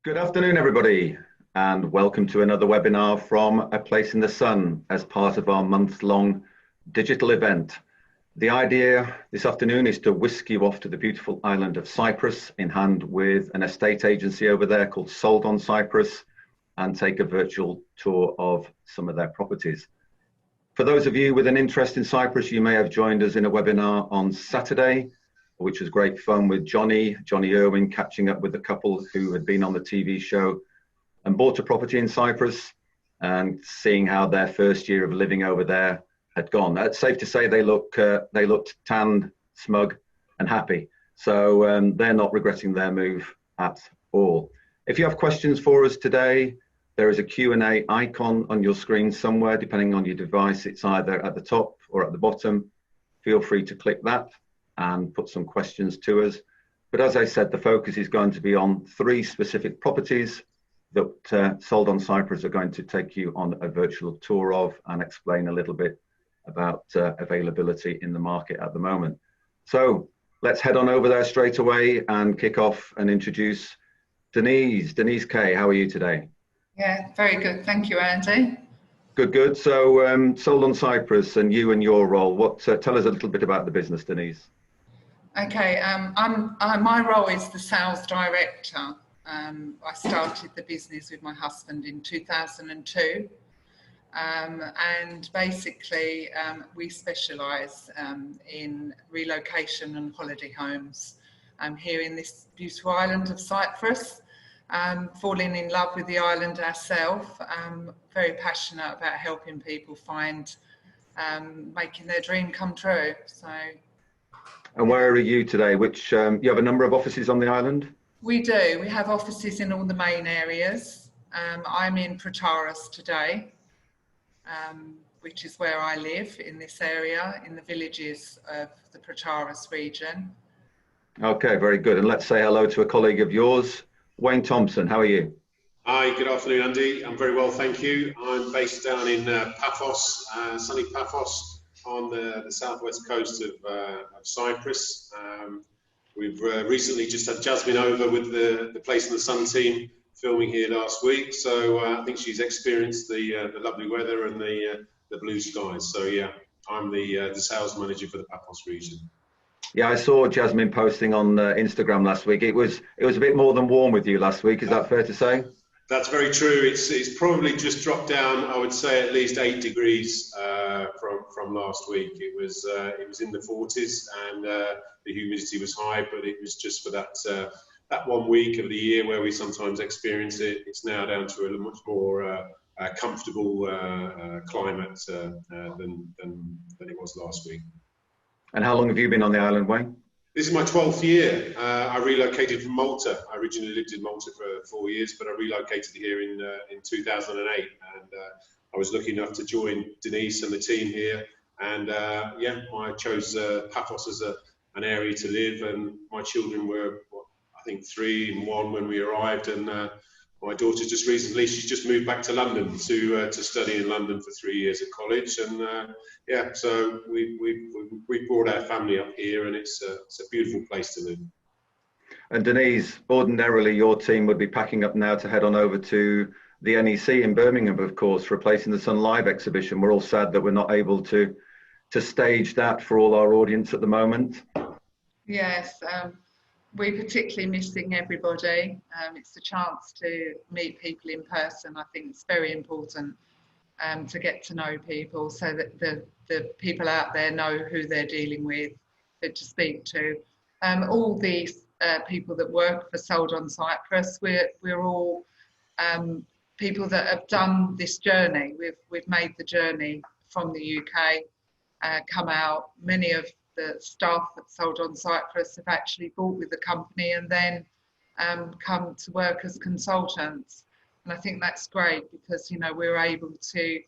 Good afternoon, everybody, and welcome to another webinar from A Place in the Sun as part of our month-long digital event. The idea this afternoon is to whisk you off to the beautiful island of Cyprus in hand with an estate agency over there called Sold on Cyprus and take a virtual tour of some of their properties. For those of you with an interest in Cyprus, you may have joined us in a webinar on Saturday, which was great fun with Johnny Irwin, catching up with a couple who had been on the TV show and bought a property in Cyprus and seeing how their first year of living over there had gone. It's safe to say they looked tanned, smug and happy. So they're not regretting their move at all. If you have questions for us today, there is a Q&A icon on your screen somewhere, depending on your device. It's either at the top or at the bottom. Feel free to click that and put some questions to us. But as I said, the focus is going to be on three specific properties that Sold on Cyprus are going to take you on a virtual tour of and explain a little bit about availability in the market at the moment. So let's head on over there straight away and kick off and introduce Denise Kay. How are you today? Yeah, very good. Thank you, Andy. Good. So Sold on Cyprus and you and your role. Tell us a little bit about the business, Denise. Okay, my role is the sales director. I started the business with my husband in 2002, and basically we specialise in relocation and holiday homes here in this beautiful island of Cyprus. Falling in love with the island ourselves. Very passionate about helping people find making their dream come true. So. And where are you today? Which you have a number of offices on the island? We do. We have offices in all the main areas. I'm in Protaras today, which is where I live in this area, in the villages of the Protaras region. Okay, very good. And let's say hello to a colleague of yours, Wayne Thompson. How are you? Hi, good afternoon, Andy. I'm very well, thank you. I'm based down in Paphos, sunny Paphos, on the southwest coast of Cyprus. We've recently just had Jasmine over with the Place in the Sun team filming here last week, so I think she's experienced the lovely weather and the blue skies. So yeah, I'm the sales manager for the Paphos region. Yeah, I saw Jasmine posting on Instagram last week. It was a bit more than warm with you last week. Is that fair to say? That's very true. It's probably just dropped down, I would say, at least 8 degrees from last week. It was in the 40s and the humidity was high, but it was just for that 1 week of the year where we sometimes experience it. It's now down to a much more comfortable climate than it was last week. And how long have you been on the island, Wayne? This is my 12th year. I relocated from Malta. I originally lived in Malta for 4 years, but I relocated here in 2008. And I was lucky enough to join Denise and the team here. And yeah, I chose Paphos as an area to live. And my children were, I think, 3 and 1 when we arrived. And my daughter she's just moved back to London to study in London for 3 years at college, and yeah, so we brought our family up here, and it's a beautiful place to live. And Denise, ordinarily your team would be packing up now to head on over to the NEC in Birmingham, of course, for a Place in the Sun live exhibition. We're all sad that we're not able to stage that for all our audience at the moment. Yes. We're particularly missing everybody. It's a chance to meet people in person. I think it's very important to get to know people so that the people out there know who they're dealing with, to speak to. All these people that work for Sold on Cyprus, we're all people that have done this journey. We've made the journey from the UK, come out. Many of the staff that Sold on Cyprus have actually bought with the company and then come to work as consultants. And I think that's great because, you know, we're able to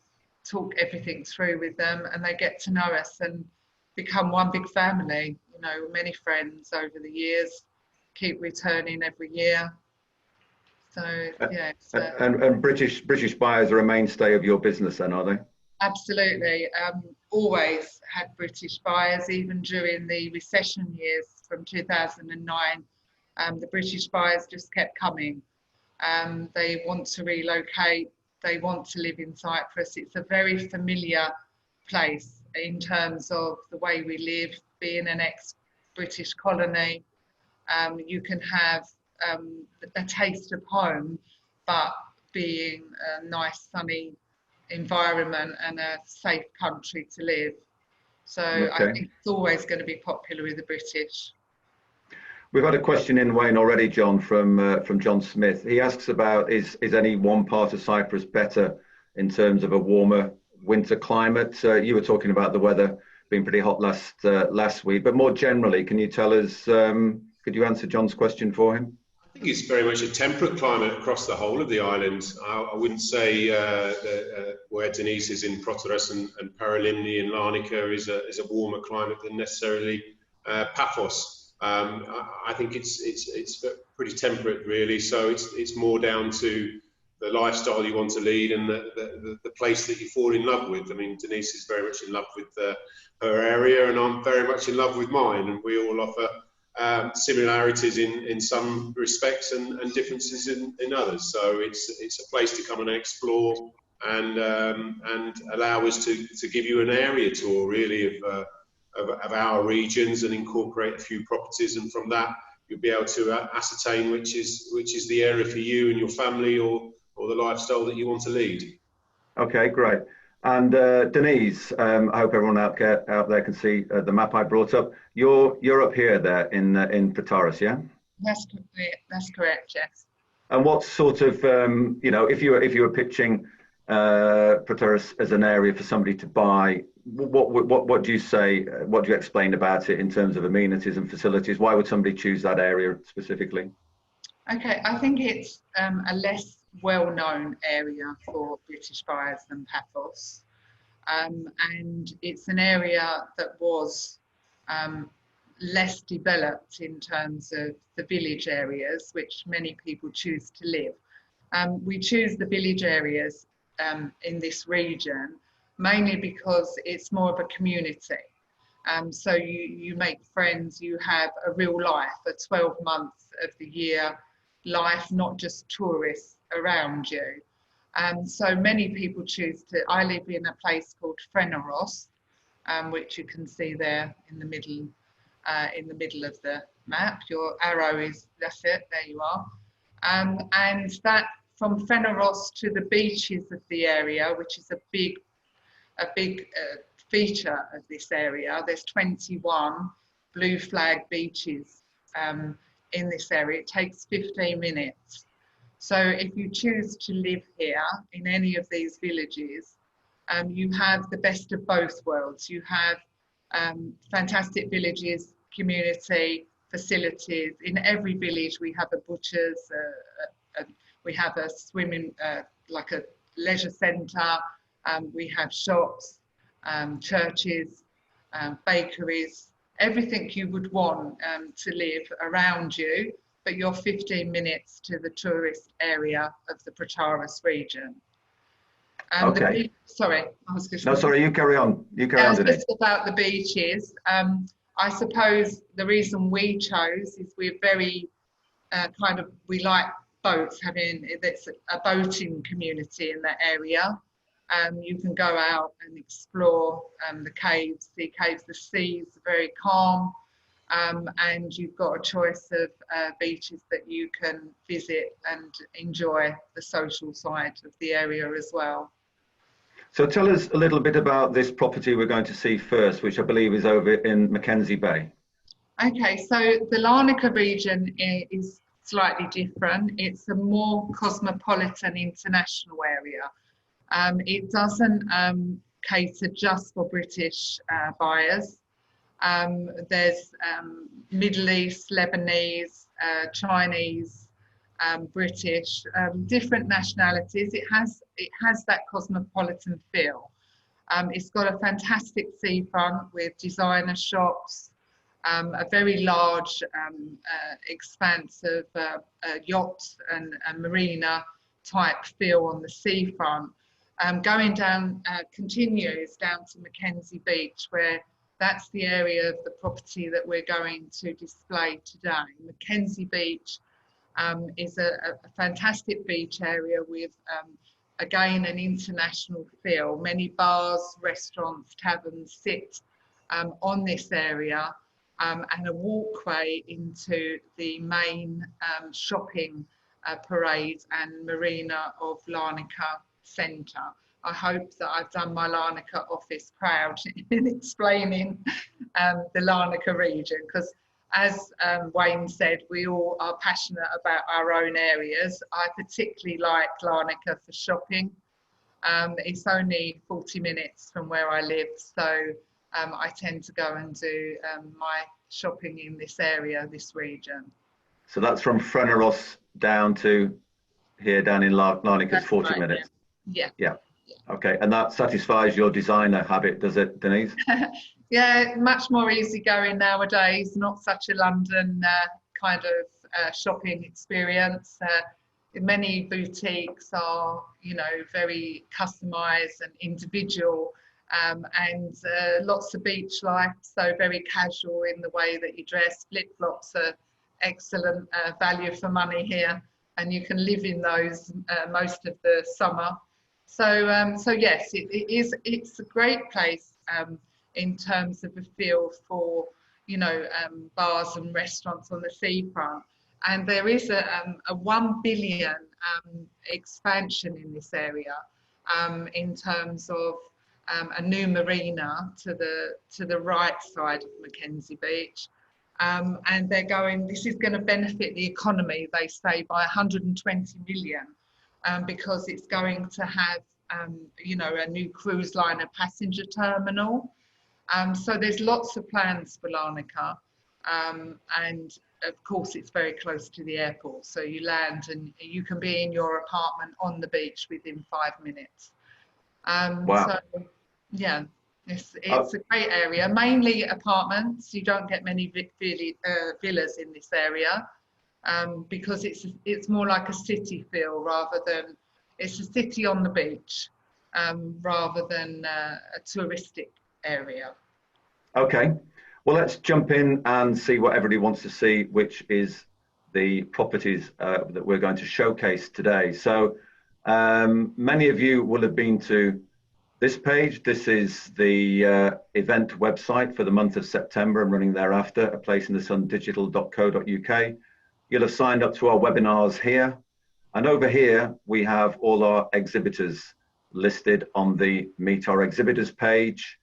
talk everything through with them and they get to know us and become one big family. You know, many friends over the years, keep returning every year. So, yeah. And British buyers are a mainstay of your business then, are they? Absolutely. Always had British buyers, even during the recession years from 2009. The British buyers just kept coming. They want to relocate. They want to live in Cyprus. It's a very familiar place in terms of the way we live, being an ex-British colony. You can have a taste of home, but being a nice sunny environment and a safe country to live. So Okay. I think it's always going to be popular with the British. We've had a question in, Wayne, already, John, from John Smith. He asks about, is any one part of Cyprus better in terms of a warmer winter climate? You were talking about the weather being pretty hot last week, but more generally, can you tell us, could you answer John's question for him? I think it's very much a temperate climate across the whole of the island. I wouldn't say where Denise is in Proteras and Paralimni and Larnaca is a warmer climate than necessarily Paphos. I think it's pretty temperate, really. So it's more down to the lifestyle you want to lead and the place that you fall in love with. I mean, Denise is very much in love with her area, and I'm very much in love with mine, and we all offer similarities in some respects and differences in others. So it's a place to come and explore and allow us to give you an area tour, really, of our regions, and incorporate a few properties, and from that you'll be able to ascertain which is the area for you and your family, or the lifestyle that you want to lead. Okay, great. And Denise, I hope everyone out there can see the map I brought up. You're up here there in Proteras, yeah? That's correct, yes. And what sort of, if you were pitching Proteras as an area for somebody to buy, what do you say? What do you explain about it in terms of amenities and facilities? Why would somebody choose that area specifically? Okay, I think it's a less well-known area for British buyers than Paphos, and it's an area that was less developed in terms of the village areas, which many people choose to live. We choose the village areas in this region mainly because it's more of a community. So you make friends, you have a real life, a 12 months of the year life, not just tourists around you. So many people choose to, I live in a place called Freneros, which you can see there in the middle of the map. Your arrow is, that's it, there you are. And that from Freneros to the beaches of the area, which is a big feature of this area. There's 21 blue flag beaches in this area. It takes 15 minutes. So if you choose to live here in any of these villages, you have the best of both worlds. You have fantastic villages, community, facilities. In every village we have a butcher's, we have a swimming, like a leisure centre, we have shops, churches, bakeries, everything you would want to live around you, but you're 15 minutes to the tourist area of the Proteras region. Okay. Sorry, I was just... No, sorry, you carry on. You carry on, Denise. Just about the beaches. I suppose the reason we chose is we're very we like boats, it's a boating community in that area. You can go out and explore the caves, sea caves. The seas are very calm, and you've got a choice of beaches that you can visit and enjoy the social side of the area as well. So tell us a little bit about this property we're going to see first, which I believe is over in Mckenzie Bay. Okay, so the Larnaca region is slightly different. It's a more cosmopolitan international area. It doesn't cater just for British buyers. There's Middle East, Lebanese, Chinese, British, different nationalities. It has that cosmopolitan feel. It's got a fantastic seafront with designer shops, a very large expanse of yachts and marina type feel on the seafront. Going down, continues down to Mackenzie Beach, where that's the area of the property that we're going to display today. Mckenzie Beach is a fantastic beach area with, again, an international feel. Many bars, restaurants, taverns sit on this area, and a walkway into the main shopping parade and marina of Larnaca Centre. I hope that I've done my Larnaca office proud in explaining the Larnaca region, because as Wayne said, we all are passionate about our own areas. I particularly like Larnaca for shopping. It's only 40 minutes from where I live, so I tend to go and do my shopping in this area, this region. So that's from Freneros down to here, down in Larnaca's 40 right, minutes. Yeah. Okay, and that satisfies your designer habit, does it, Denise? Yeah, much more easygoing nowadays, not such a London kind of shopping experience. Many boutiques are, you know, very customised and individual, and lots of beach life, so very casual in the way that you dress. Flip-flops are excellent value for money here, and you can live in those most of the summer. So yes, it's a great place in terms of a feel for, you know, bars and restaurants on the seafront. And there is a 1 billion expansion in this area in terms of a new marina to the right side of Mackenzie Beach. And they're going, this is going to benefit the economy, they say, by 120 million. Because it's going to have, you know, a new cruise liner passenger terminal. So there's lots of plans for Larnaca. And of course, it's very close to the airport. So you land and you can be in your apartment on the beach within 5 minutes. Wow. So, yeah, it's a great area, mainly apartments. You don't get many villas in this area. Because it's more like a city feel rather than, it's a city on the beach rather than a touristic area. Okay, well, let's jump in and see what everybody wants to see, which is the properties that we're going to showcase today. So many of you will have been to this page. This is the event website for the month of September and running thereafter, a place in the sun digital.co.uk. You'll have signed up to our webinars here. And over here, we have all our exhibitors listed on the Meet Our Exhibitors page.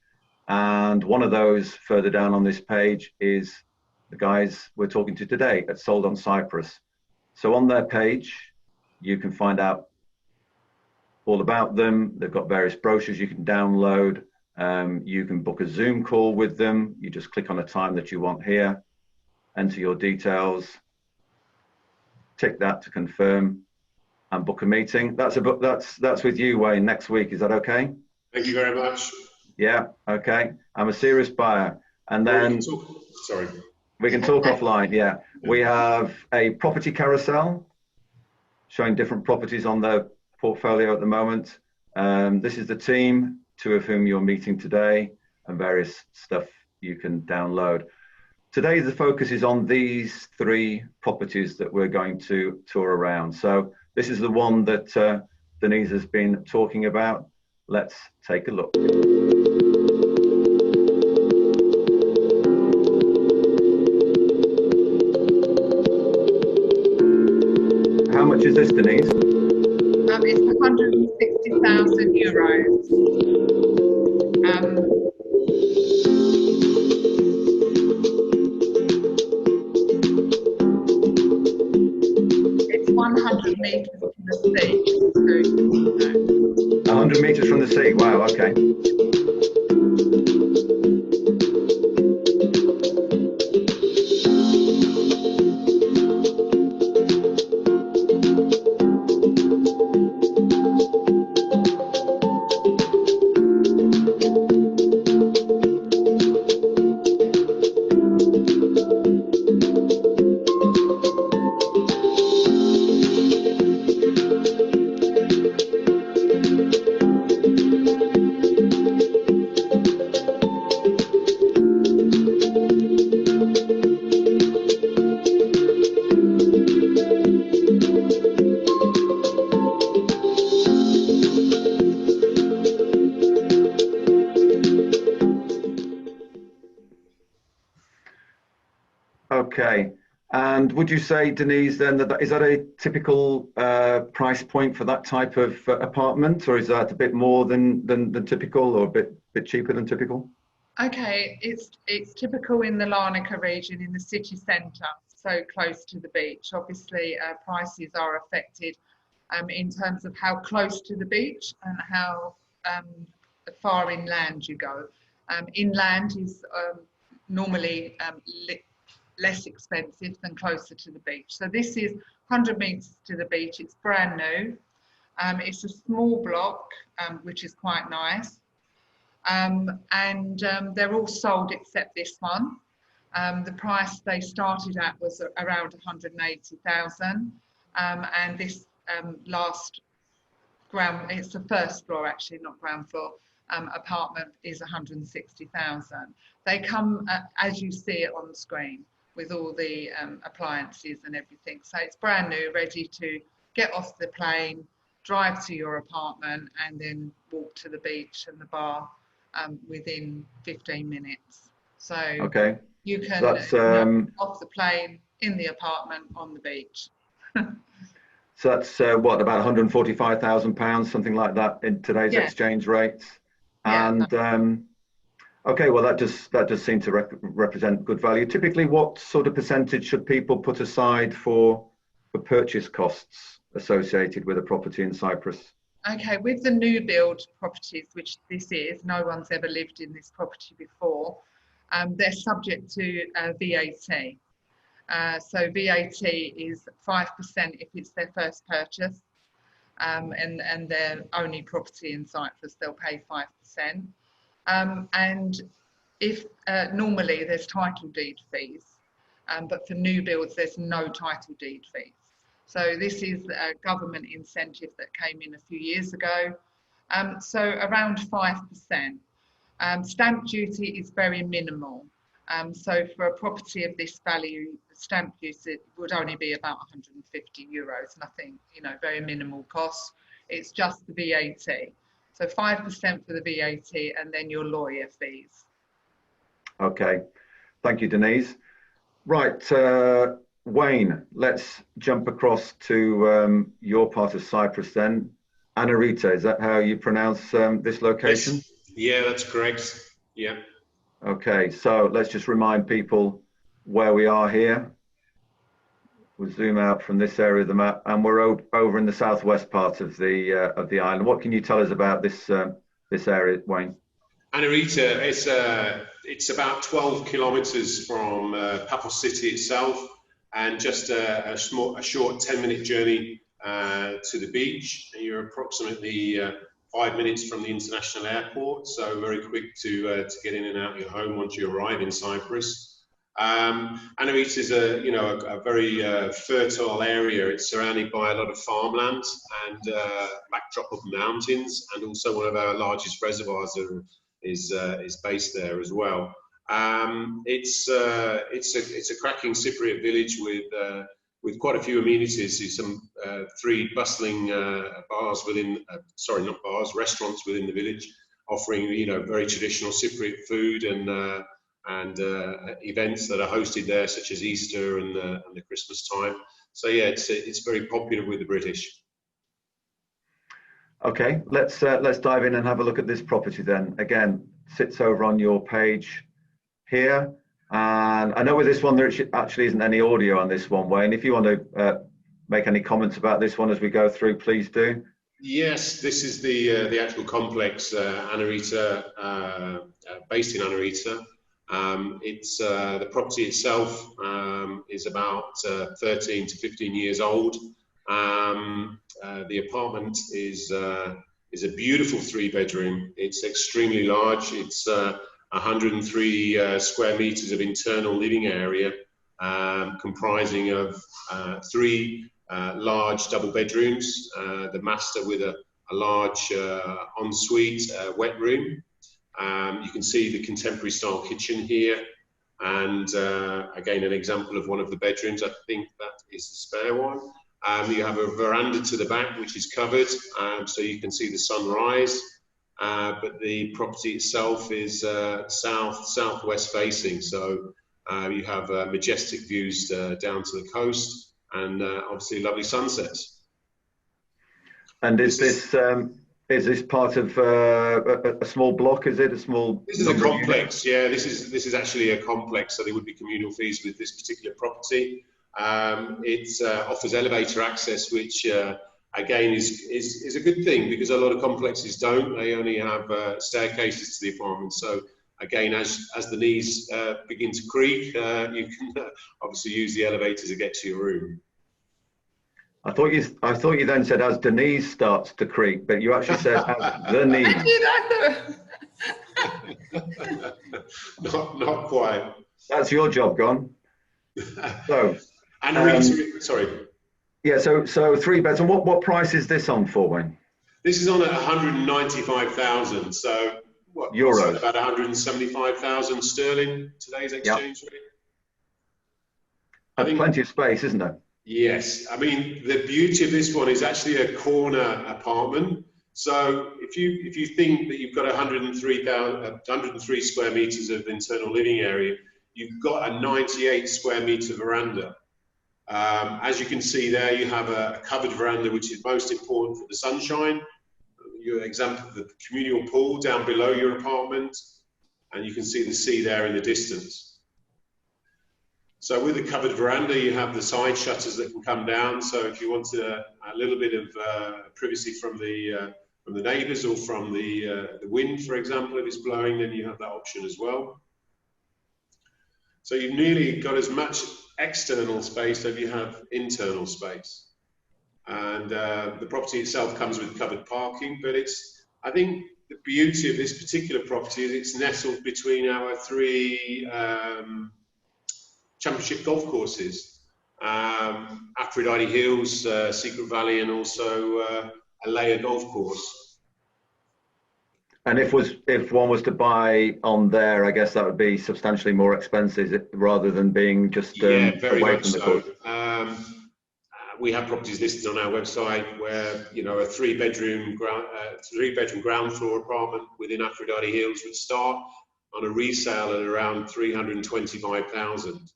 And one of those further down on this page is the guys we're talking to today at Sold on Cyprus. So on their page, you can find out all about them. They've got various brochures you can download. You can book a Zoom call with them. You just click on a time that you want here, enter your details, tick that to confirm, and book a meeting. That's with you, Wayne, next week. Is that okay? Thank you very much. Yeah, okay. I'm a serious buyer. And then we can talk offline. Yeah. We have a property carousel showing different properties on their portfolio at the moment. This is the team, two of whom you're meeting today, and various stuff you can download. Today, the focus is on these three properties that we're going to tour around. So this is the one that Denise has been talking about. Let's take a look. How much is this, Denise? It's 160,000 euros. It's 100 metres from the sea. 100 metres from the sea. Wow, okay. Okay. And would you say, Denise, then that is that a typical price point for that type of apartment, or is that a bit more than typical, or a bit cheaper than typical? Okay, it's typical in the Larnaca region, in the city centre, so close to the beach. Obviously, prices are affected in terms of how close to the beach and how far inland you go. Inland is normally less expensive than closer to the beach. So this is 100 metres to the beach. It's brand new. It's a small block, which is quite nice. They're all sold except this one. The price they started at was around 180,000, and this last ground, it's the first floor actually, not ground floor, apartment is 160,000. They come as you see it on the screen, with all the appliances and everything. So it's brand new, ready to get off the plane, drive to your apartment, and then walk to the beach and the bar within 15 minutes. So okay, you can that's off the plane, in the apartment, on the beach. So that's what, about £145,000, something like that in today's exchange rates. And okay, well, that does seem to represent good value. Typically, what sort of percentage should people put aside for purchase costs associated with a property in Cyprus? Okay, with the new build properties, which this is, no one's ever lived in this property before, they're subject to VAT. So VAT is 5% if it's their first purchase, and their only property in Cyprus, they'll pay 5%. And if normally there's title deed fees, but for new builds there's no title deed fees. So this is a government incentive that came in a few years ago. So around 5%. Stamp duty is very minimal. So for a property of this value, stamp duty would only be about €150, nothing, very minimal cost. It's just the VAT. So 5% for the VAT and then your lawyer fees. Okay, thank you, Denise. Right, Wayne, let's jump across to your part of Cyprus then. Anarita, is that how you pronounce this location? Yes. Yeah, that's correct. Yeah. Okay, so let's just remind people where we are here. We'll zoom out from this area of the map, and we're over in the southwest part of the island. What can you tell us about this area, Wayne? Anarita, it's about 12 kilometres from Paphos City itself, and just a short 10-minute journey to the beach. You're approximately 5 minutes from the international airport, so very quick to get in and out of your home once you arrive in Cyprus. Anarita is a very fertile area. It's surrounded by a lot of farmland and backdrop of mountains, and also one of our largest reservoirs is based there as well. It's a cracking Cypriot village with quite a few amenities. There's some 3 bustling restaurants within the village, offering very traditional Cypriot food and events that are hosted there, such as Easter and the Christmas time. So yeah, it's very popular with the British. Okay, let's dive in and have a look at this property then. Again, sits over on your page here, and I know with this one there actually isn't any audio on this one, Wayne. If you want to make any comments about this one as we go through, please do. Yes, this is the actual complex, Anarita, based in Anarita. It's the property itself is about 13 to 15 years old. The apartment is a beautiful 3-bedroom. It's extremely large. It's 103 square meters of internal living area, comprising of 3 large double bedrooms, the master with a large ensuite wet room. You can see the contemporary style kitchen here, and again an example of one of the bedrooms. I think that is the spare one. You have a veranda to the back which is covered, so you can see the sunrise, but the property itself is southwest facing, so You have majestic views down to the coast, and obviously lovely sunsets. And is this part of a small block? Is it a small? This is a complex. Yeah, this is actually a complex. So there would be communal fees with this particular property. It offers elevator access, which again is a good thing, because a lot of complexes don't. They only have staircases to the apartment. So again, as the knees begin to creak, you can obviously use the elevator to get to your room. I thought you then said as the knees starts to creak, but you actually said as the knees. Not quite. That's your job gone. So, and sorry. Yeah, so 3 beds. And what price is this on for, Wayne? This is on at 195,000. So what? Euros. About 175,000 sterling today's exchange rate. I think plenty of space, isn't there? Yes, I mean the beauty of this one is actually a corner apartment. So if you think that you've got 103 square meters of internal living area, you've got a 98 square meter veranda. As you can see there, you have a covered veranda, which is most important for the sunshine. Your example, the communal pool down below your apartment, and you can see the sea there in the distance. So with the covered veranda, you have the side shutters that can come down. So if you want a little bit of privacy from the neighbours or from the wind, for example, if it's blowing, then you have that option as well. So you've nearly got as much external space as you have internal space. And the property itself comes with covered parking, but I think the beauty of this particular property is it's nestled between our 3 championship golf courses, Aphrodite Hills, Secret Valley, and also a layer golf course. And if one was to buy on there, I guess that would be substantially more expensive rather than being just very away much from the so. course. We have properties listed on our website where a 3-bedroom ground floor apartment within Aphrodite Hills would start on a resale at around 325,000.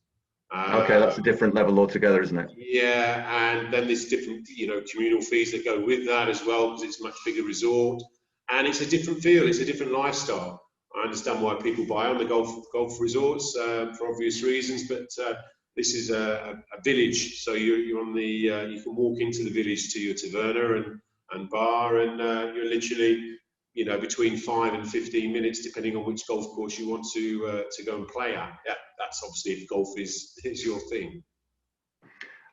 Okay, that's a different level altogether, isn't it? Yeah, and then there's different, communal fees that go with that as well, because it's a much bigger resort, and it's a different feel, it's a different lifestyle. I understand why people buy on the golf resorts for obvious reasons, but this is a village, so you're on the you can walk into the village to your taverna and bar, and you're literally between 5 and 15 minutes, depending on which golf course you want to go and play at. Yeah, that's obviously if golf is your thing.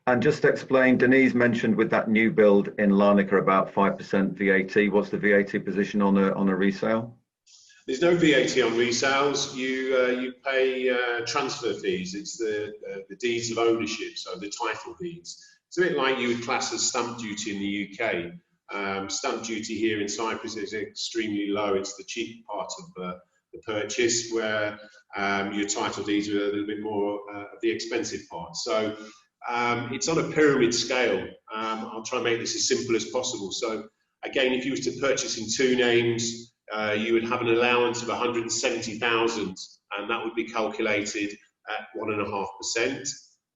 And just to explain, Denise mentioned with that new build in Larnaca about 5% VAT. What's the VAT position on a resale? There's no VAT on resales. You pay transfer fees. It's the deeds of ownership, so the title deeds. It's a bit like you would class as stamp duty in the UK. Stamp duty here in Cyprus is extremely low. It's the cheap part of the purchase, where your title deeds are a little bit more of the expensive part. So it's on a pyramid scale. I'll try and make this as simple as possible. So again, if you was to purchase in 2 names, you would have an allowance of 170,000, and that would be calculated at 1.5%.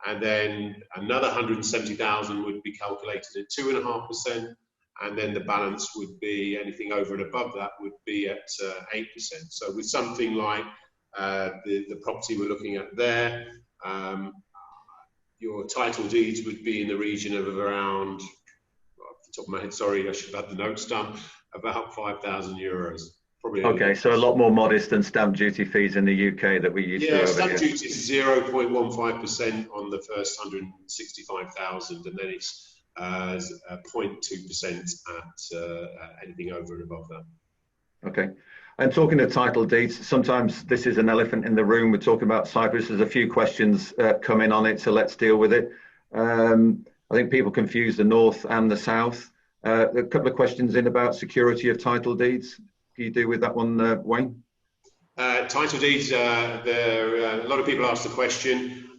And then another 170,000 would be calculated at 2.5%. And then the balance would be anything over and above that would be at 8%. So with something like the property we're looking at there, your title deeds would be in the region of around, off the top of my head, sorry, I should have had the notes done, about 5,000 euros. Probably. Okay, so a lot more modest than stamp duty fees in the UK that we used to. Yeah, stamp duty is 0.15% on the first 165,000, and then it's 0.2% at anything over and above that. Okay. And talking of title deeds, sometimes this is an elephant in the room. We're talking about Cyprus. There's a few questions coming on it, so let's deal with it. I think people confuse the north and the south. A couple of questions in about security of title deeds. Can you do with that one, Wayne? Title deeds, a lot of people ask the question.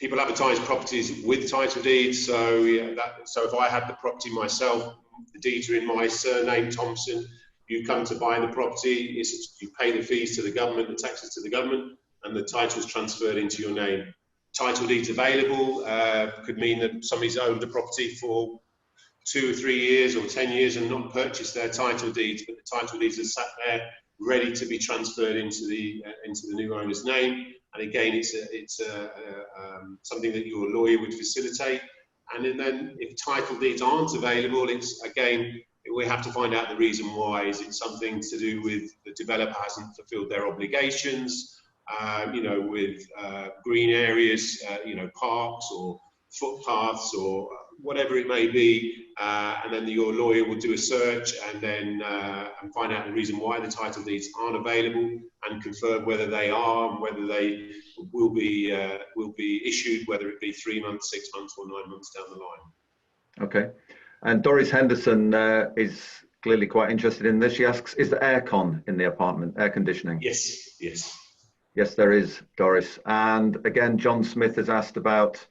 People advertise properties with title deeds, so if I had the property myself, the deeds are in my surname, Thompson. You come to buy the property, you pay the fees to the government, the taxes to the government, and the title's transferred into your name. Title deeds available could mean that somebody's owned the property for 2 or 3 years or 10 years and not purchased their title deeds, but the title deeds are sat there ready to be transferred into the new owner's name. And again, it's something that your lawyer would facilitate. And then if title deeds aren't available, it's again, we have to find out the reason why. Is it something to do with the developer hasn't fulfilled their obligations, with green areas, parks or footpaths or whatever it may be, and then your lawyer will do a search and then and find out the reason why the title deeds aren't available and confirm whether they are and whether they will be issued, whether it be 3 months, 6 months, or 9 months down the line. Okay. And Doris Henderson is clearly quite interested in this. She asks, is there aircon in the apartment, air conditioning? Yes, yes. Yes, there is, Doris. And again, John Smith has asked about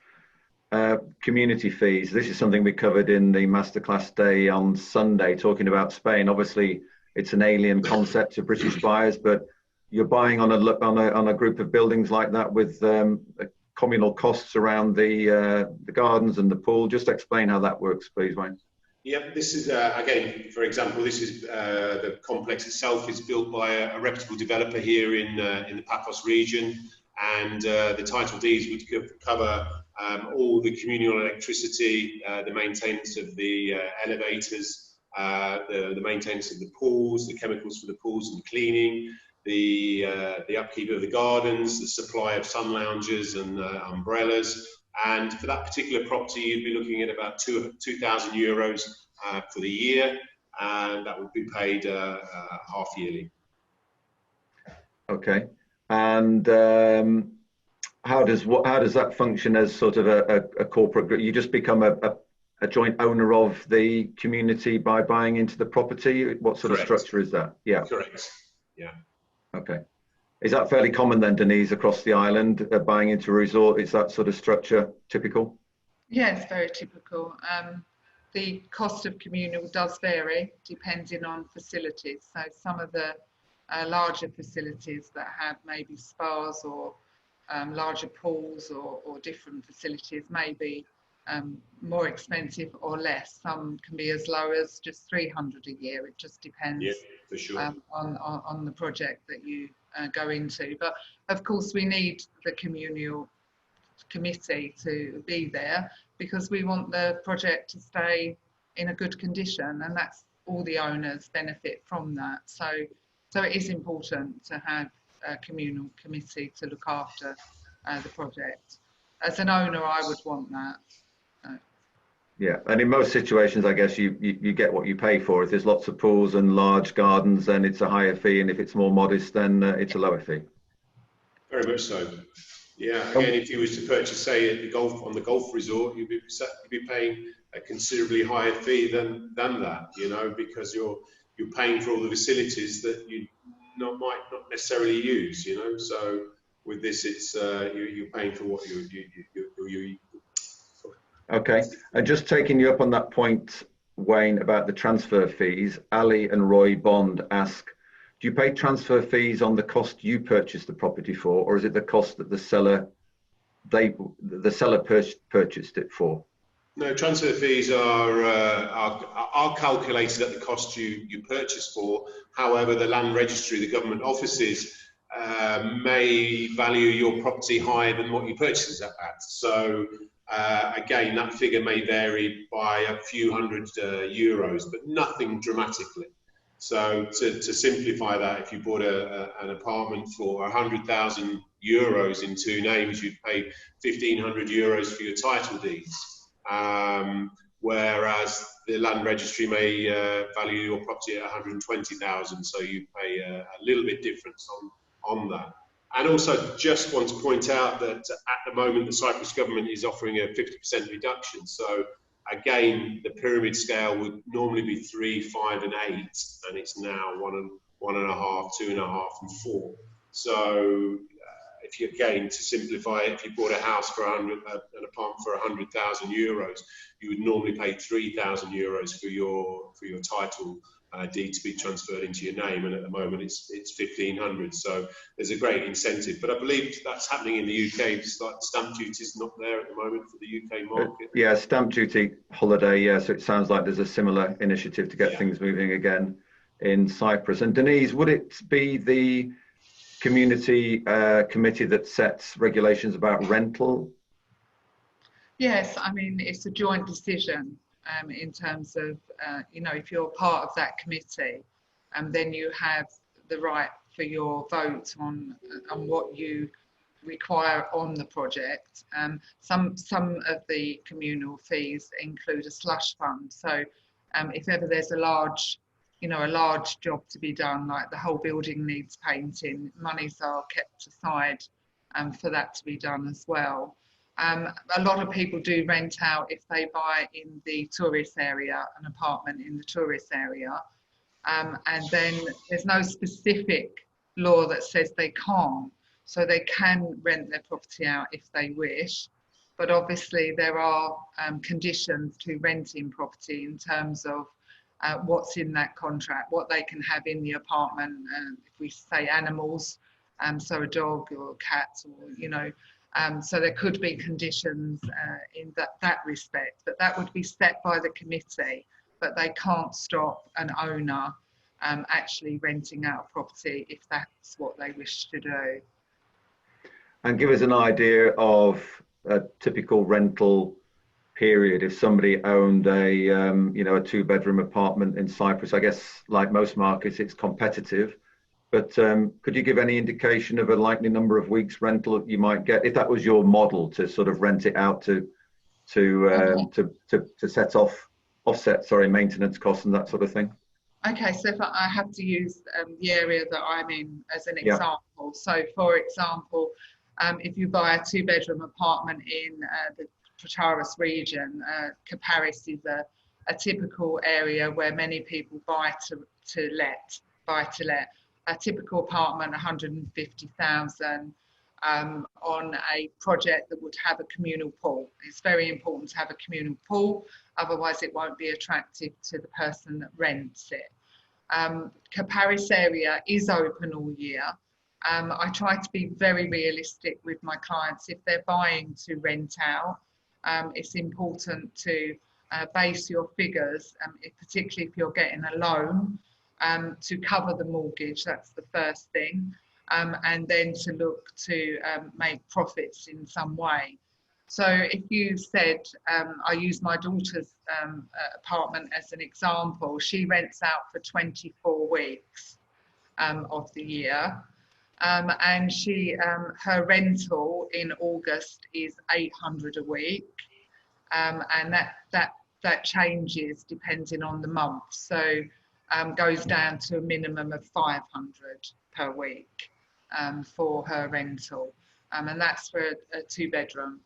community fees. This is something we covered in the masterclass day on Sunday, talking about Spain. Obviously, it's an alien concept to British buyers, but you're buying on a group of buildings like that with communal costs around the gardens and the pool. Just explain how that works, please, Wayne. Yep, this is again, for example, this is the complex itself is built by a reputable developer here in the Paphos region, and the title deeds would cover all the communal electricity, the maintenance of the elevators, the maintenance of the pools, the chemicals for the pools and cleaning, the upkeep of the gardens, the supply of sun loungers and umbrellas. And for that particular property, you'd be looking at about 2,000 euros for the year, and that would be paid half yearly. Okay. And how does that function as sort of a corporate group? You just become a joint owner of the community by buying into the property? What sort Correct. of structure is that? Yeah. Correct. Yeah. Okay. Is that fairly common then, Denise, across the island, buying into a resort? Is that sort of structure typical? Yeah, it's very typical. The cost of communal does vary depending on facilities. So some of the larger facilities that have maybe spas or larger pools or different facilities may be more expensive or less. Some can be as low as just 300 a year. It just depends. Yeah, for sure. On the project that you go into. But of course we need the communal committee to be there because we want the project to stay in a good condition, and that's all the owners benefit from that. So it is important to have a communal committee to look after the project. As an owner, I would want that. Yeah, and in most situations, I guess you get what you pay for. If there's lots of pools and large gardens, then it's a higher fee, and if it's more modest, then it's a lower fee. Very much so. Yeah. Again, if you was to purchase, say, at the golf resort, you'd be paying a considerably higher fee than that. Because you're paying for all the facilities that you might not necessarily use. So with this, it's you're paying for what you. Okay, and just taking you up on that point, Wayne, about the transfer fees, Ali and Roy Bond ask, do you pay transfer fees on the cost you purchased the property for, or is it the cost that the seller purchased it for? No, transfer fees are calculated at the cost you purchased for. However, the land registry, the government offices, may value your property higher than what you purchased it at. So again, that figure may vary by a few hundred euros, but nothing dramatically. So to simplify that, if you bought an apartment for 100,000 euros in two names, you'd pay 1,500 euros for your title deeds. Whereas the land registry may value your property at 120,000, so you pay a little bit difference on that. And also just want to point out that at the moment the Cyprus government is offering a 50% reduction. So again, the pyramid scale would normally be 3, 5 and 8, and it's now 1.5, 2.5 and 4. So if you, again, to simplify it, if you bought a house for an apartment for 100,000 euros, you would normally pay 3,000 euros for your title deed to be transferred into your name, and at the moment it's 1,500. So there's a great incentive. But I believe that's happening in the UK. It's like stamp duty is not there at the moment for the UK market. Yeah, stamp duty holiday. Yeah, so it sounds like there's a similar initiative to get things moving again in Cyprus. And Denise, would it be the community committee that sets regulations about rental? Yes, I mean, it's a joint decision in terms of, you know, if you're part of that committee, then you have the right for your vote on what you require on the project. Some of the communal fees include a slush fund. So if ever there's a large job to be done, like the whole building needs painting, monies are kept aside for that to be done as well. A lot of people do rent out if they buy in the tourist area, an apartment in the tourist area, and then there's no specific law that says they can't, so they can rent their property out if they wish, but obviously there are conditions to renting property in terms of what's in that contract, what they can have in the apartment, if we say animals, so a dog or a cat, or, you know, so there could be conditions in that respect, but that would be set by the committee, but they can't stop an owner actually renting out a property if that's what they wish to do. And give us an idea of a typical rental period if somebody owned a you know, a 2-bedroom apartment in Cyprus. I guess like most markets it's competitive, but could you give any indication of a likely number of weeks rental you might get if that was your model to sort of rent it out to offset maintenance costs and that sort of thing? Okay, so if I have to use the area that I'm in as an example, so for example, if you buy a 2-bedroom apartment in the Protaras region, Caparis is a typical area where many people buy to let. A typical apartment, 150,000 on a project that would have a communal pool. It's very important to have a communal pool, otherwise it won't be attractive to the person that rents it. Caparis area is open all year. I try to be very realistic with my clients. If they're buying to rent out, it's important to base your figures, particularly if you're getting a loan, to cover the mortgage. That's the first thing, and then to look to make profits in some way. So if you said, I use my daughter's apartment as an example, she rents out for 24 weeks of the year, and her rental in August is 800 a week, and that changes depending on the month. So goes down to a minimum of 500 per week for her rental, and that's for a 2-bedroom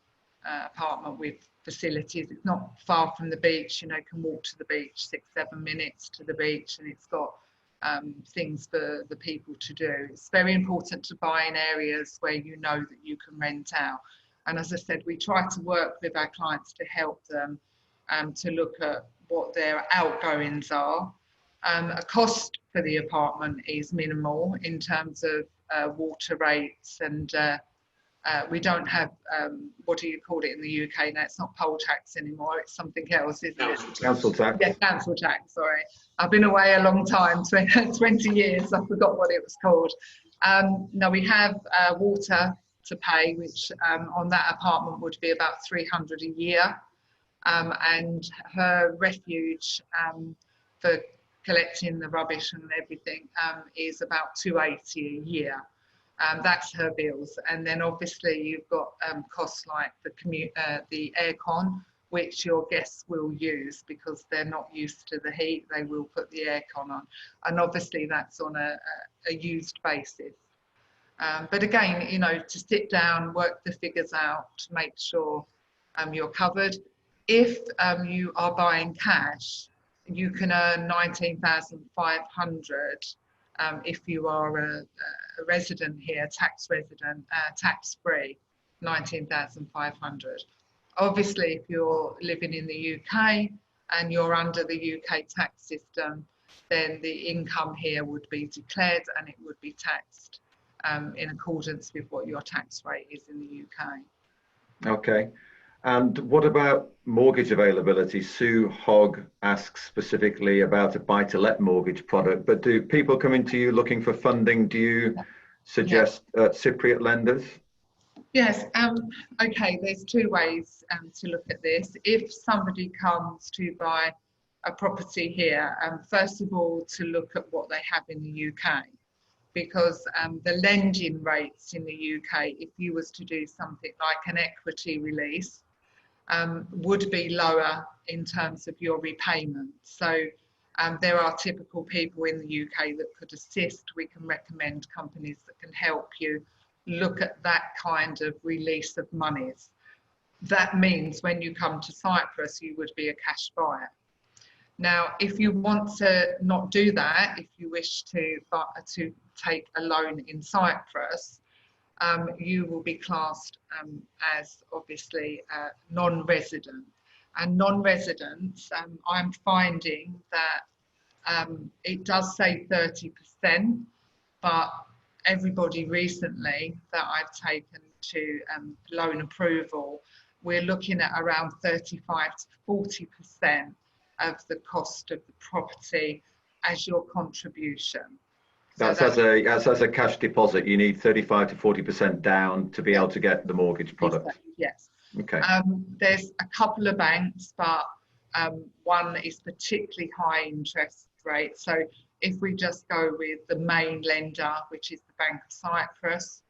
apartment with facilities. It's not far from the beach, you know, can walk to the beach, 6-7 minutes to the beach, and it's got things for the people to do. It's very important to buy in areas where you know that you can rent out. And as I said, we try to work with our clients to help them to look at what their outgoings are. A cost for the apartment is minimal in terms of water rates, and we don't have, what do you call it in the UK now? It's not poll tax anymore, it's something else, isn't it? Council tax. Yeah, council tax, sorry. I've been away a long time, 20 years, I forgot what it was called. No, we have water to pay, which on that apartment would be about 300 a year. And her refuge for collecting the rubbish and everything is about 280 a year. That's her bills. And then obviously you've got costs like the aircon, which your guests will use because they're not used to the heat. They will put the aircon on. And obviously that's on a used basis. But again, you know, to sit down, work the figures out, make sure you're covered. If you are buying cash, you can earn 19,500 if you are a resident here, tax resident, tax-free, 19,500. Obviously, if you're living in the UK and you're under the UK tax system, then the income here would be declared and it would be taxed in accordance with what your tax rate is in the UK. Okay. And what about mortgage availability? Sue Hogg asks specifically about a buy-to-let mortgage product, but do people come into you looking for funding? Do you suggest Cypriot lenders? Yes, okay, there's two ways to look at this. If somebody comes to buy a property here, first of all, to look at what they have in the UK, because the lending rates in the UK, if you was to do something like an equity release, would be lower in terms of your repayment. So there are typical people in the UK that could assist. We can recommend companies that can help you look at that kind of release of monies. That means when you come to Cyprus, you would be a cash buyer. Now, if you want to not do that, if you wish to take a loan in Cyprus, you will be classed as obviously non-resident. And non-residents, I'm finding that it does say 30%, but everybody recently that I've taken to loan approval, we're looking at around 35 to 40% of the cost of the property as your contribution. That's as a cash deposit. You need 35 to 40% down to be able to get the mortgage product. Exactly, yes. Okay. There's a couple of banks, but one is particularly high interest rate. So if we just go with the main lender, which is the Bank of Cyprus,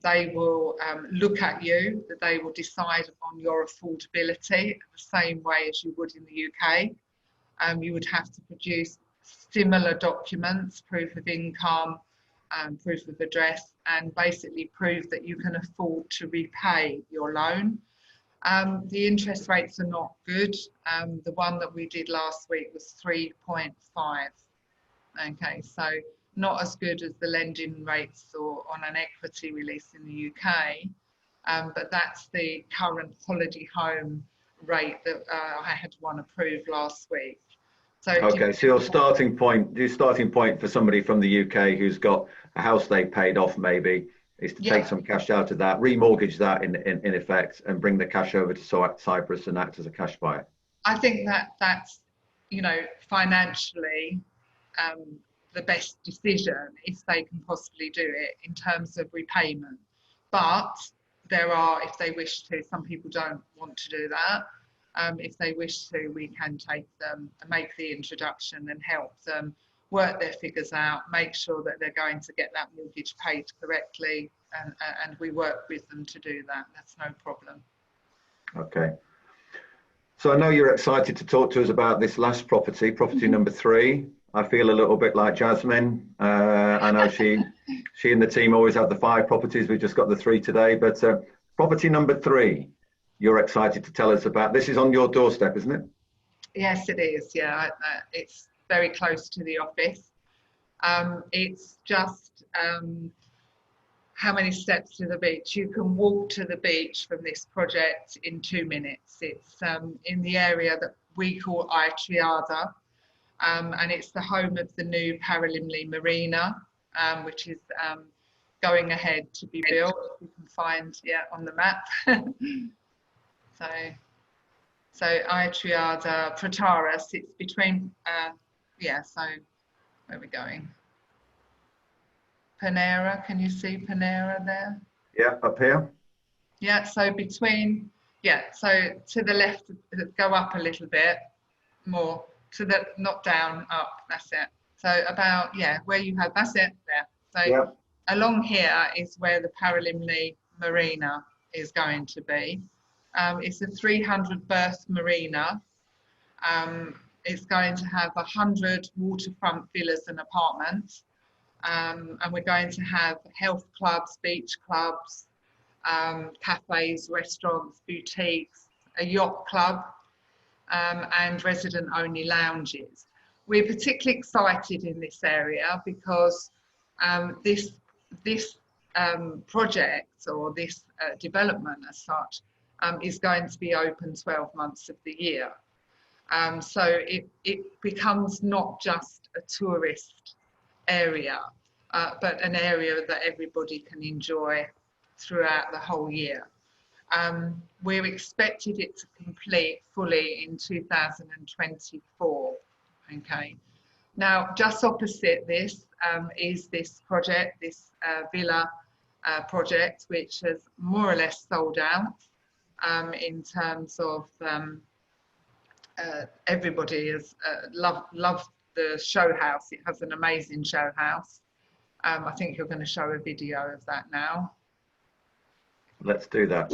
they will look at you, that they will decide on your affordability the same way as you would in the UK. You would have to produce similar documents, proof of income, proof of address, and basically prove that you can afford to repay your loan. The interest rates are not good. The one that we did last week was 3.5. Okay, so not as good as the lending rates or on an equity release in the UK, but that's the current holiday home rate that I had one approved last week. So okay, so your starting point for somebody from the UK who's got a house they paid off maybe is to take some cash out of that, remortgage that in effect, and bring the cash over to Cyprus and act as a cash buyer. I think that's, you know, financially the best decision if they can possibly do it in terms of repayment. But there are, if they wish to, some people don't want to do that. If they wish to, we can take them and make the introduction and help them work their figures out, make sure that they're going to get that mortgage paid correctly, and we work with them to do that. That's no problem. Okay. So I know you're excited to talk to us about this last property number 3. I feel a little bit like Jasmine. I know she and the team always have the 5 properties. We've just got the 3 today, but property number 3, you're excited to tell us about. This is on your doorstep, isn't it? Yes, it is. Yeah, it's very close to the office. It's just how many steps to the beach? You can walk to the beach from this project in 2 minutes. It's in the area that we call Triada, and it's the home of the new Paralimni Marina, which is going ahead to be built. You can find on the map. So Triada, Protara sits between, so where are we going? Panera, can you see Panera there? Yeah, up here. Yeah, so between, so to the left, go up a little bit more, to the, not down, up, that's it. So about, where you have, that's it, there. So along here is where the Paralimni Marina is going to be. It's a 300 berth marina. It's going to have 100 waterfront villas and apartments. And we're going to have health clubs, beach clubs, cafes, restaurants, boutiques, a yacht club, and resident-only lounges. We're particularly excited in this area because this project, or this development as such, is going to be open 12 months of the year. So it becomes not just a tourist area, but an area that everybody can enjoy throughout the whole year. We're expected it to complete fully in 2024. Okay. Now, just opposite this is this project, this villa project, which has more or less sold out in terms of everybody has loved the show house. It has an amazing show house. I think you're going to show a video of that now. Let's do that.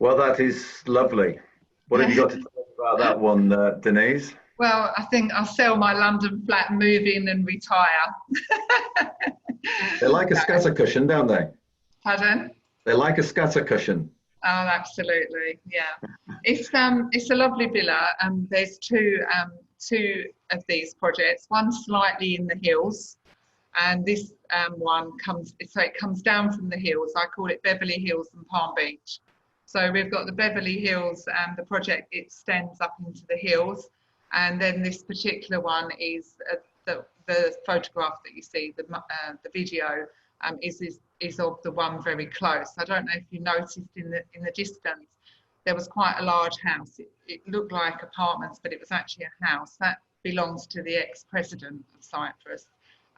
Well, that is lovely. What have you got to tell us about that one, Denise? Well, I think I'll sell my London flat, move in and retire. They like a scatter cushion, don't they? Pardon? They like a scatter cushion. Oh, absolutely, yeah. It's a lovely villa. There's two of these projects. One slightly in the hills, and this one comes down from the hills. I call it Beverly Hills and Palm Beach. So we've got the Beverly Hills, and the project extends up into the hills, and then this particular one is the photograph that you see, the video is of the one very close. I don't know if you noticed in the distance there was quite a large house. It looked like apartments, but it was actually a house that belongs to the ex-president of Cyprus,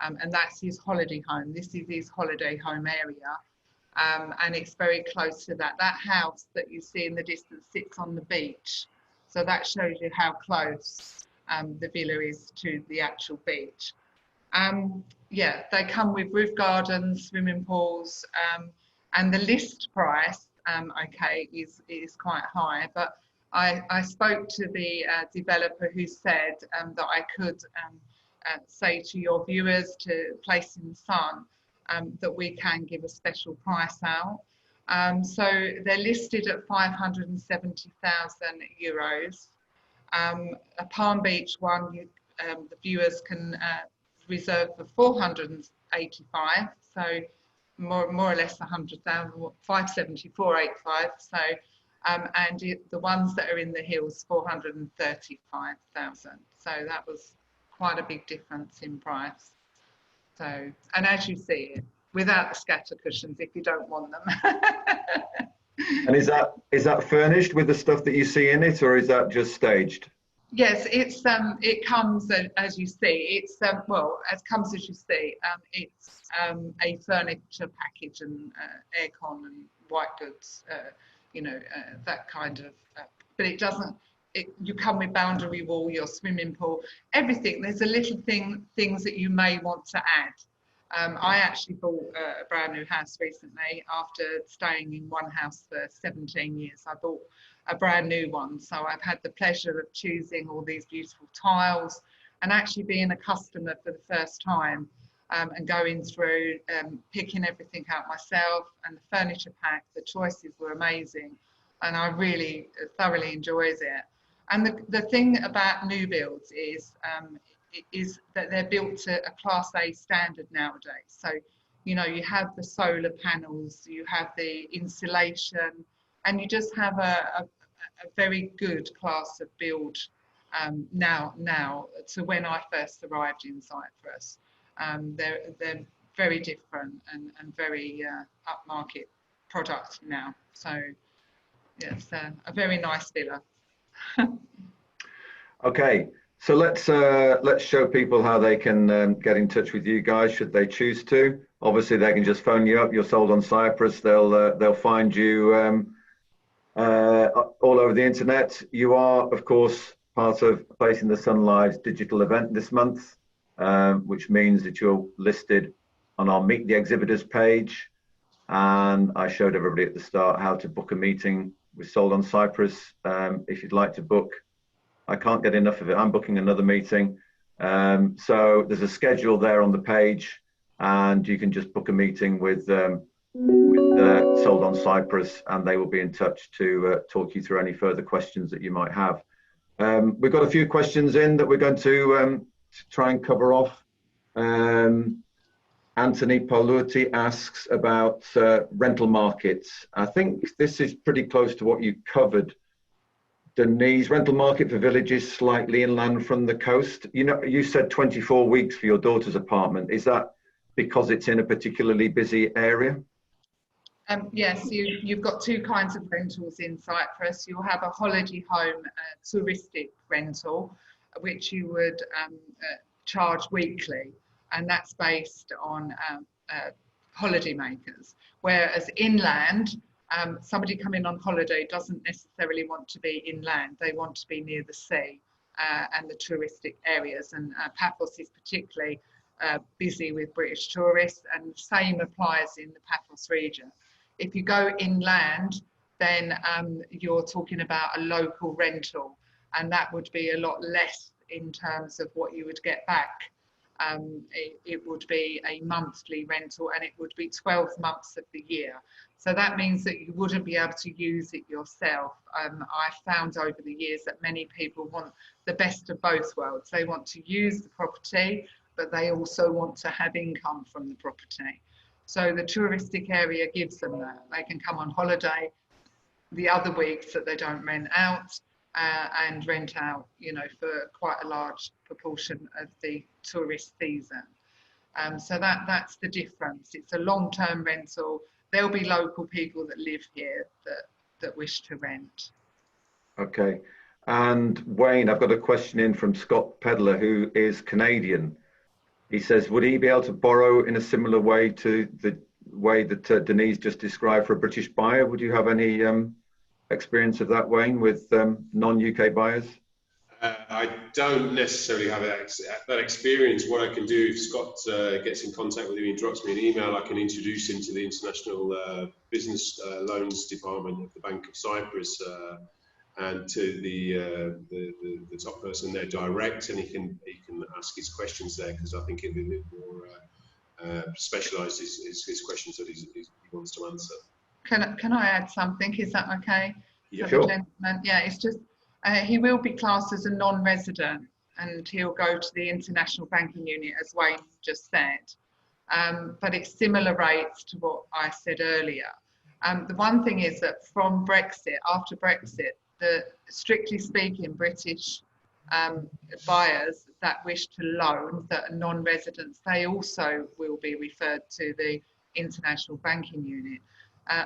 and that's his holiday home. This is his holiday home area. And it's very close to that. That house that you see in the distance sits on the beach. So that shows you how close the villa is to the actual beach. Yeah, they come with roof gardens, swimming pools, and the list price, okay, is quite high. But I spoke to the developer who said that I could say to your viewers to place in the sun that we can give a special price out. So they're listed at €570,000. A Palm Beach one, the viewers can reserve for 485, so more or less 100,000, 570, 485. So, the ones that are in the hills, 435,000. So that was quite a big difference in price. So, and as you see it, without the scatter cushions, if you don't want them. And is that furnished with the stuff that you see in it, or is that just staged? Yes, it comes as you see. It's well, as comes as you see. It's a furniture package and aircon and white goods, that kind of. But it doesn't. You come with boundary wall, your swimming pool, everything. There's a little things that you may want to add. I actually bought a brand new house recently after staying in one house for 17 years. I bought a brand new one. So I've had the pleasure of choosing all these beautiful tiles and actually being a customer for the first time, and going through, picking everything out myself, and the furniture pack, the choices were amazing. And I really thoroughly enjoyed it. And the thing about new builds is that they're built to a Class A standard nowadays. So, you have the solar panels, you have the insulation, and you just have a very good class of build now to when I first arrived in Cyprus. They're very different and very upmarket product now. So yeah, it's a very nice villa. Okay, so let's show people how they can get in touch with you guys should they choose to. Obviously, they can just phone you up. You're sold on Cyprus. They'll find you all over the internet. You are, of course, part of Placing the Sun Live's digital event this month, which means that you're listed on our Meet the Exhibitors page. And I showed everybody at the start how to book a meeting with Sold on Cyprus. If you'd like to book, I can't get enough of it. I'm booking another meeting. So there's a schedule there on the page, and you can just book a meeting with Sold on Cyprus, and they will be in touch to talk you through any further questions that you might have. We've got a few questions in that we're going to try and cover off. Anthony Paoluti asks about rental markets. I think this is pretty close to what you covered, Denise. Rental market for villages slightly inland from the coast. You said 24 weeks for your daughter's apartment. Is that because it's in a particularly busy area? Yes, you've got two kinds of rentals in Cyprus. You'll have a holiday home touristic rental, which you would charge weekly, and that's based on holiday makers. Whereas inland, somebody coming on holiday doesn't necessarily want to be inland. They want to be near the sea and the touristic areas. And Paphos is particularly busy with British tourists, and the same applies in the Paphos region. If you go inland, then you're talking about a local rental, and that would be a lot less in terms of what you would get back. It would be a monthly rental, and it would be 12 months of the year. So that means that you wouldn't be able to use it yourself. I found over the years that many people want the best of both worlds. They want to use the property, but they also want to have income from the property. So the touristic area gives them that. They can come on holiday the other weeks that they don't rent out, and rent out, for quite a large proportion of the tourist season. So that's the difference. It's a long-term rental. There'll be local people that live here that wish to rent. Okay. And Wayne, I've got a question in from Scott Pedler, who is Canadian. He says, would he be able to borrow in a similar way to the way that Denise just described for a British buyer? Would you have any experience of that, Wayne, with non-UK buyers? I don't necessarily have that experience. What I can do, if Scott gets in contact with him and drops me an email, I can introduce him to the International Business Loans Department of the Bank of Cyprus and to the top person there direct, and he can ask his questions there, because I think it'll be a bit more specialised, his questions that he wants to answer. Can I add something? Is that okay? Yeah, sure. Gentleman? Yeah, it's just he will be classed as a non-resident, and he'll go to the International Banking Unit, as Wayne just said. But it's similar rates to what I said earlier. The one thing is that from Brexit, after Brexit, strictly speaking, British buyers that wish to loan that are non-residents, they also will be referred to the International Banking Unit.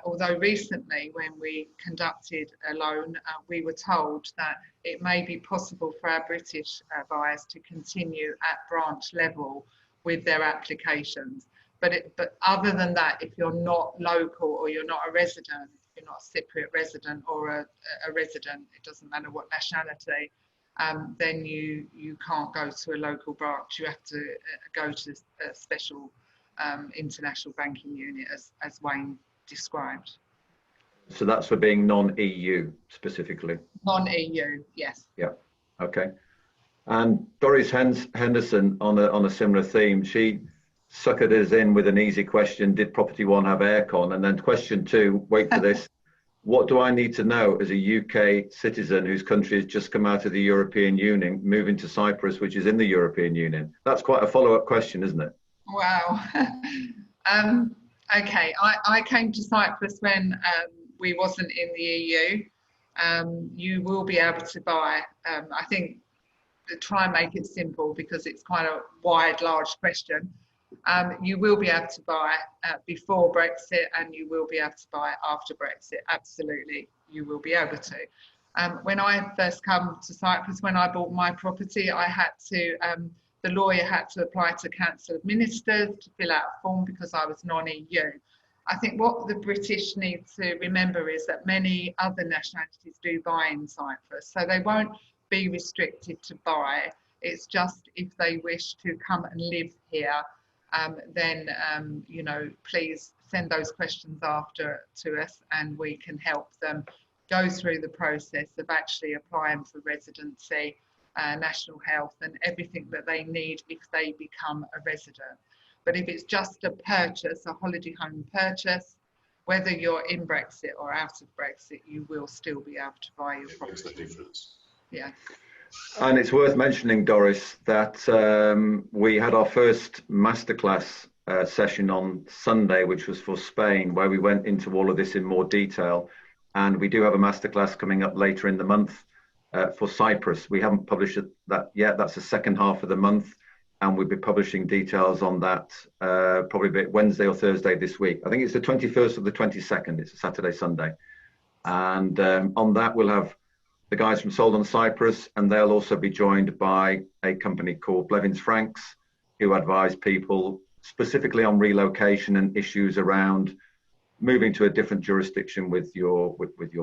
Although recently, when we conducted a loan, we were told that it may be possible for our British buyers to continue at branch level with their applications. But other than that, if you're not local or you're not a resident, you're not a Cypriot resident or a resident, it doesn't matter what nationality, then you can't go to a local branch. You have to go to a special international banking unit, as Wayne described. So that's for being non-EU specifically? Non-EU, yes. Yeah, okay. And Doris Henderson, on a similar theme, she suckered us in with an easy question: did property one have aircon? And then question two, wait for this, what do I need to know as a UK citizen whose country has just come out of the European Union, moving to Cyprus, which is in the European Union? That's quite a follow-up question, isn't it? Wow. Okay, I came to Cyprus when we wasn't in the EU. You will be able to buy, I think, try and make it simple because it's quite a wide, large question. You will be able to buy before Brexit, and you will be able to buy after Brexit. Absolutely, you will be able to. When I first come to Cyprus, when I bought my property, I had to, the lawyer had to apply to Council of Ministers to fill out a form because I was non-EU. I think what the British need to remember is that many other nationalities do buy in Cyprus, so they won't be restricted to buy. It's just if they wish to come and live here, then you know, please send those questions after to us, and we can help them go through the process of actually applying for residency, national health, and everything that they need if they become a resident. But if it's just a purchase, a holiday home purchase, whether you're in Brexit or out of Brexit, you will still be able to buy your property. Makes no difference. Yeah. And it's worth mentioning, Doris, that we had our first masterclass session on Sunday, which was for Spain, where we went into all of this in more detail. And we do have a masterclass coming up later in the month for Cyprus. We haven't published that yet. That's the second half of the month. And we'll be publishing details on that probably Wednesday or Thursday this week. I think it's the 21st or the 22nd. It's a Saturday, Sunday. And on that, we'll have the guys from Sold on Cyprus, and they'll also be joined by a company called Blevins Franks, who advise people specifically on relocation and issues around moving to a different jurisdiction with your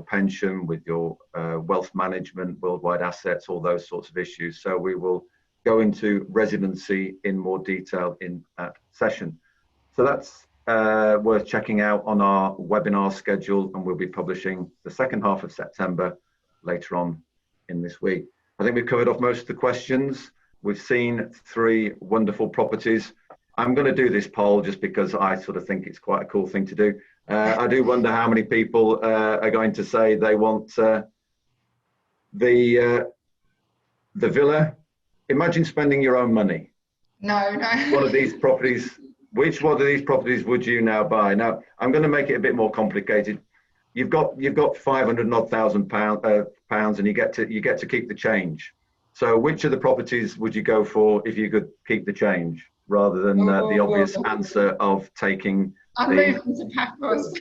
pension, with your wealth management, worldwide assets, all those sorts of issues. So we will go into residency in more detail in that session. So that's worth checking out on our webinar schedule, and we'll be publishing the second half of September later on in this week. I think we've covered off most of the questions. We've seen 3 wonderful properties. I'm going to do this poll just because I sort of think it's quite a cool thing to do. I do wonder how many people are going to say they want the villa. Imagine spending your own money. No. One of these properties. Which one of these properties would you now buy? Now, I'm going to make it a bit more complicated. You've got 500,000 pounds, and you get to keep the change. So, which of the properties would you go for if you could keep the change, rather than the obvious answer of taking? I'm moving to Paphos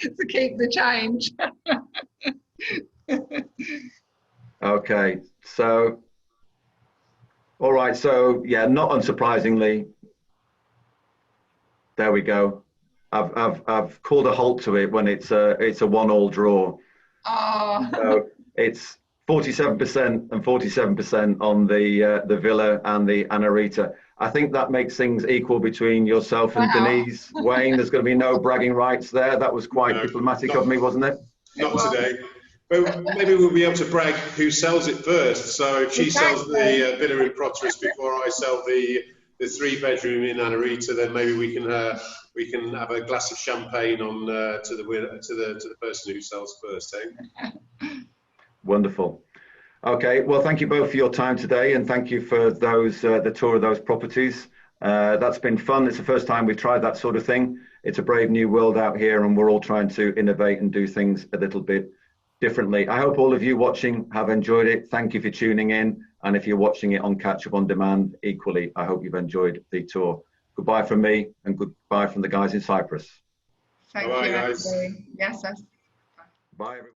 to keep the change. Okay, so all right, so yeah, not unsurprisingly, there we go. I've called a halt to it when it's a 1-all draw. Oh. So it's 47% and 47% on the villa and the Anarita. I think that makes things equal between yourself and Denise. Wayne, there's going to be no bragging rights there. That was quite diplomatic of me, wasn't it? Not today. But maybe we'll be able to brag who sells it first. So if she sells the villa in Proteus before I sell the 3-bedroom in Anarita, then maybe we can have a glass of champagne on to the person who sells first. Eh? Wonderful. Okay, well, thank you both for your time today, and thank you for those the tour of those properties. That's been fun. It's the first time we've tried that sort of thing. It's a brave new world out here, and we're all trying to innovate and do things a little bit differently. I hope all of you watching have enjoyed it. Thank you for tuning in, and if you're watching it on Catch Up On Demand, equally, I hope you've enjoyed the tour. Goodbye from me, and goodbye from the guys in Cyprus. Thank Bye, you, guys. Anthony. Yes, Bye, everyone.